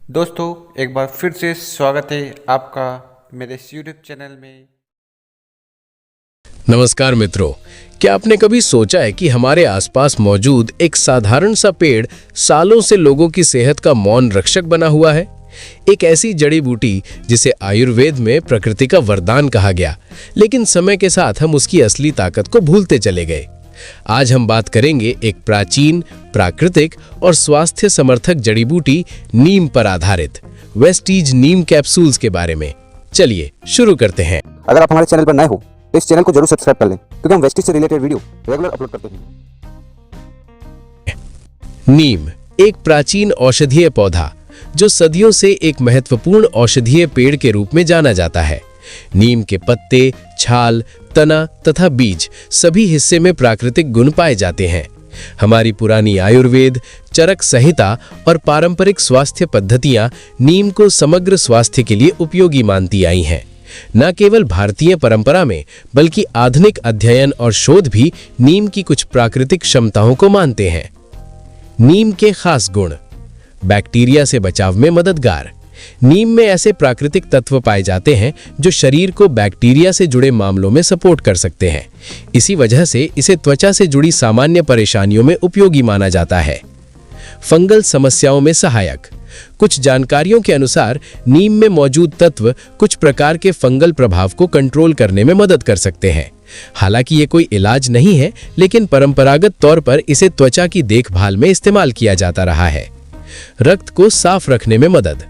दोस्तों एक बार फिर से स्वागत है आपका मेरे इस यूट्यूब चैनल में। नमस्कार मित्रों, क्या आपने कभी सोचा है कि हमारे आसपास मौजूद एक साधारण सा पेड़ सालों से लोगों की सेहत का मौन रक्षक बना हुआ है। एक ऐसी जड़ी बूटी जिसे आयुर्वेद में प्रकृति का वरदान कहा गया, लेकिन समय के साथ हम उसकी असली ताकत को भूलते चले गए। आज हम बात करेंगे एक प्राचीन, प्राकृतिक और स्वास्थ्य समर्थक जड़ी बूटी नीम पर आधारित वेस्टीज नीम कैप्सूल्स के बारे में। चलिए शुरू करते हैं। अगर आप हमारे चैनल पर नए हो तो इस चैनल को जरूर सब्सक्राइब कर लें, क्योंकि हम वेस्टीज से रिलेटेड वीडियो रेगुलर अपलोड करते हैं। नीम एक प्राचीन औषधीय पौधा जो सदियों से एक महत्वपूर्ण औषधीय पेड़ के रूप में जाना जाता है। नीम के पत्ते, छाल, तना तथा बीज सभी हिस्से में प्राकृतिक गुण पाए जाते हैं। हमारी पुरानी आयुर्वेद, चरक संहिता और पारंपरिक स्वास्थ्य पद्धतियां नीम को समग्र स्वास्थ्य के लिए उपयोगी मानती आई हैं। न केवल भारतीय परंपरा में, बल्कि आधुनिक अध्ययन और शोध भी नीम की कुछ प्राकृतिक क्षमताओं को मानते हैं। नीम के खास गुण: बैक्टीरिया से बचाव में मददगार। नीम में ऐसे प्राकृतिक तत्व पाए जाते हैं जो शरीर को बैक्टीरिया से जुड़े मामलों में सपोर्ट कर सकते हैं। इसी वजह से इसे त्वचा से जुड़ी सामान्य परेशानियों में उपयोगी माना जाता है। फंगल समस्याओं में सहायक। कुछ जानकारियों के अनुसार नीम में मौजूद तत्व कुछ प्रकार के फंगल प्रभाव को कंट्रोल करने में मदद कर सकते हैं। हालांकि ये कोई इलाज नहीं है, लेकिन परंपरागत तौर पर इसे त्वचा की देखभाल में इस्तेमाल किया जाता रहा है। रक्त को साफ रखने में मदद।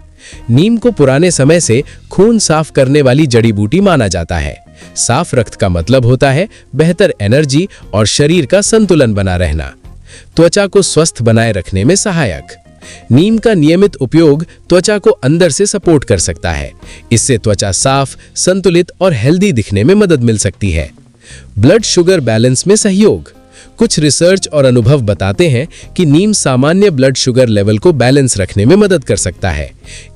नीम को पुराने समय से खून साफ करने वाली जड़ी बूटी माना जाता है। साफ रक्त का मतलब होता है बेहतर एनर्जी और शरीर का संतुलन बना रहना। त्वचा को स्वस्थ बनाए रखने में सहायक। नीम का नियमित उपयोग त्वचा को अंदर से सपोर्ट कर सकता है। इससे त्वचा साफ, संतुलित और हेल्दी दिखने में मदद मिल सकती है। ब्लड शुगर बैलेंस में सहयोग। कुछ रिसर्च और अनुभव बताते हैं कि नीम सामान्य ब्लड शुगर लेवल को बैलेंस रखने में मदद कर सकता है।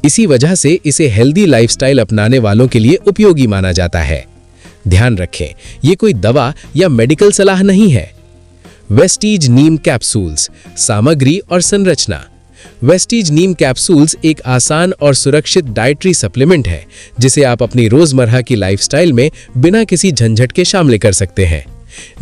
इसी वजह से इसे हेल्दी लाइफस्टाइल अपनाने वालों के लिए उपयोगी माना जाता है। ध्यान रखें, ये कोई दवा या मेडिकल सलाह नहीं है। वेस्टीज नीम कैप्सूल्स, सामग्री और संरचना। वेस्टीज नीम कैप्सूल्स एक आसान और सुरक्षित डाइटरी सप्लीमेंट है जिसे आप अपनी रोजमर्रा की लाइफस्टाइल में बिना किसी झंझट के शामिल कर सकते हैं।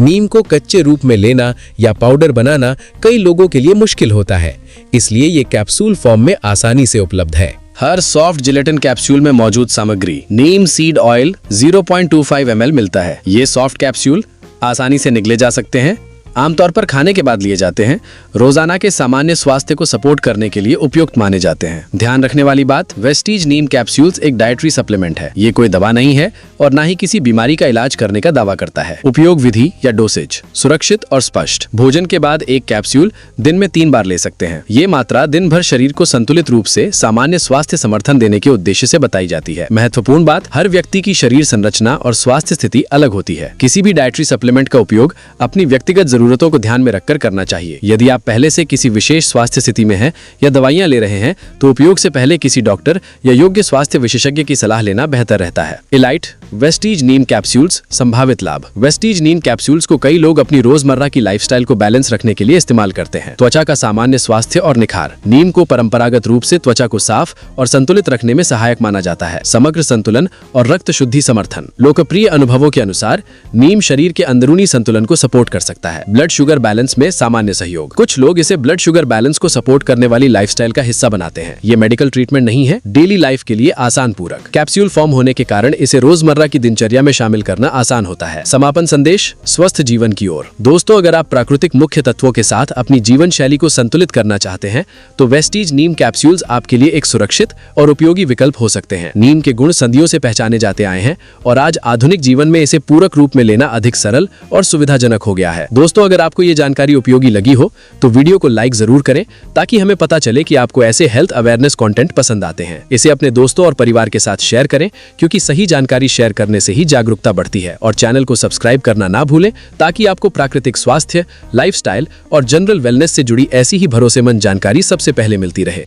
नीम को कच्चे रूप में लेना या पाउडर बनाना कई लोगों के लिए मुश्किल होता है, इसलिए ये कैप्सूल फॉर्म में आसानी से उपलब्ध है। हर सॉफ्ट जिलेटिन कैप्सूल में मौजूद सामग्री नीम सीड ऑयल 0.25 ml मिलता है। ये सॉफ्ट कैप्सूल आसानी से निगले जा सकते हैं, आमतौर पर खाने के बाद लिए जाते हैं। रोजाना के सामान्य स्वास्थ्य को सपोर्ट करने के लिए उपयुक्त माने जाते हैं। ध्यान रखने वाली बात: वेस्टीज नीम कैप्सूल्स एक डाइटरी सप्लीमेंट है। ये कोई दवा नहीं है और ना ही किसी बीमारी का इलाज करने का दावा करता है। उपयोग विधि या डोसेज: सुरक्षित और स्पष्ट। भोजन के बाद एक कैप्सूल दिन में 3 बार ले सकते हैं। ये मात्रा दिन भर शरीर को संतुलित रूप से सामान्य स्वास्थ्य समर्थन देने के उद्देश्य से बताई जाती है। महत्वपूर्ण बात: हर व्यक्ति की शरीर संरचना और स्वास्थ्य स्थिति अलग होती है। किसी भी डाइटरी सप्लीमेंट का उपयोग अपनी व्यक्तिगत जरूरतों को ध्यान में रखकर करना चाहिए। यदि आप पहले से किसी विशेष स्वास्थ्य स्थिति में हैं या दवाइयां ले रहे हैं तो उपयोग से पहले किसी डॉक्टर या योग्य स्वास्थ्य विशेषज्ञ की सलाह लेना बेहतर रहता है। इलाइट वेस्टीज नीम कैप्सूल्स संभावित लाभ। वेस्टीज नीम कैप्सूल्स को कई लोग अपनी रोजमर्रा की लाइफस्टाइल को बैलेंस रखने के लिए इस्तेमाल करते हैं। त्वचा का सामान्य स्वास्थ्य और निखार। नीम को परंपरागत रूप से त्वचा को साफ और संतुलित रखने में सहायक माना जाता है। समग्र संतुलन और रक्त शुद्धि समर्थन। लोकप्रिय अनुभवों के अनुसार नीम शरीर के अंदरूनी संतुलन को सपोर्ट कर सकता है। ब्लड शुगर बैलेंस में सामान्य सहयोग। कुछ लोग इसे ब्लड शुगर बैलेंस को सपोर्ट करने वाली लाइफस्टाइल का हिस्सा बनाते हैं। ये मेडिकल ट्रीटमेंट नहीं है, डेली लाइफ के लिए आसान पूरक। कैप्सूल फॉर्म होने के कारण इसे रोजमर्रा की दिनचर्या में शामिल करना आसान होता है। समापन संदेश: स्वस्थ जीवन की ओर। दोस्तों, अगर आप प्राकृतिक मुख्य तत्वों के साथ अपनी जीवन शैली को संतुलित करना चाहते हैं तो वेस्टीज नीम कैप्सूल्स आपके लिए एक सुरक्षित और उपयोगी विकल्प हो सकते हैं। नीम के गुण सदियों से पहचाने जाते आए हैं और आज आधुनिक जीवन में इसे पूरक रूप में लेना अधिक सरल और सुविधाजनक हो गया है। दोस्तों, अगर आपको ये जानकारी उपयोगी लगी हो तो वीडियो को लाइक जरूर करें ताकि हमें पता चले कि आपको ऐसे हेल्थ अवेयरनेस कंटेंट पसंद आते हैं। इसे अपने दोस्तों और परिवार के साथ शेयर करें, क्योंकि सही जानकारी शेयर करने से ही जागरूकता बढ़ती है। और चैनल को सब्सक्राइब करना ना भूलें ताकि आपको प्राकृतिक स्वास्थ्य, लाइफस्टाइल और जनरल वेलनेस से जुड़ी ऐसी ही भरोसेमंद जानकारी सबसे पहले मिलती रहे।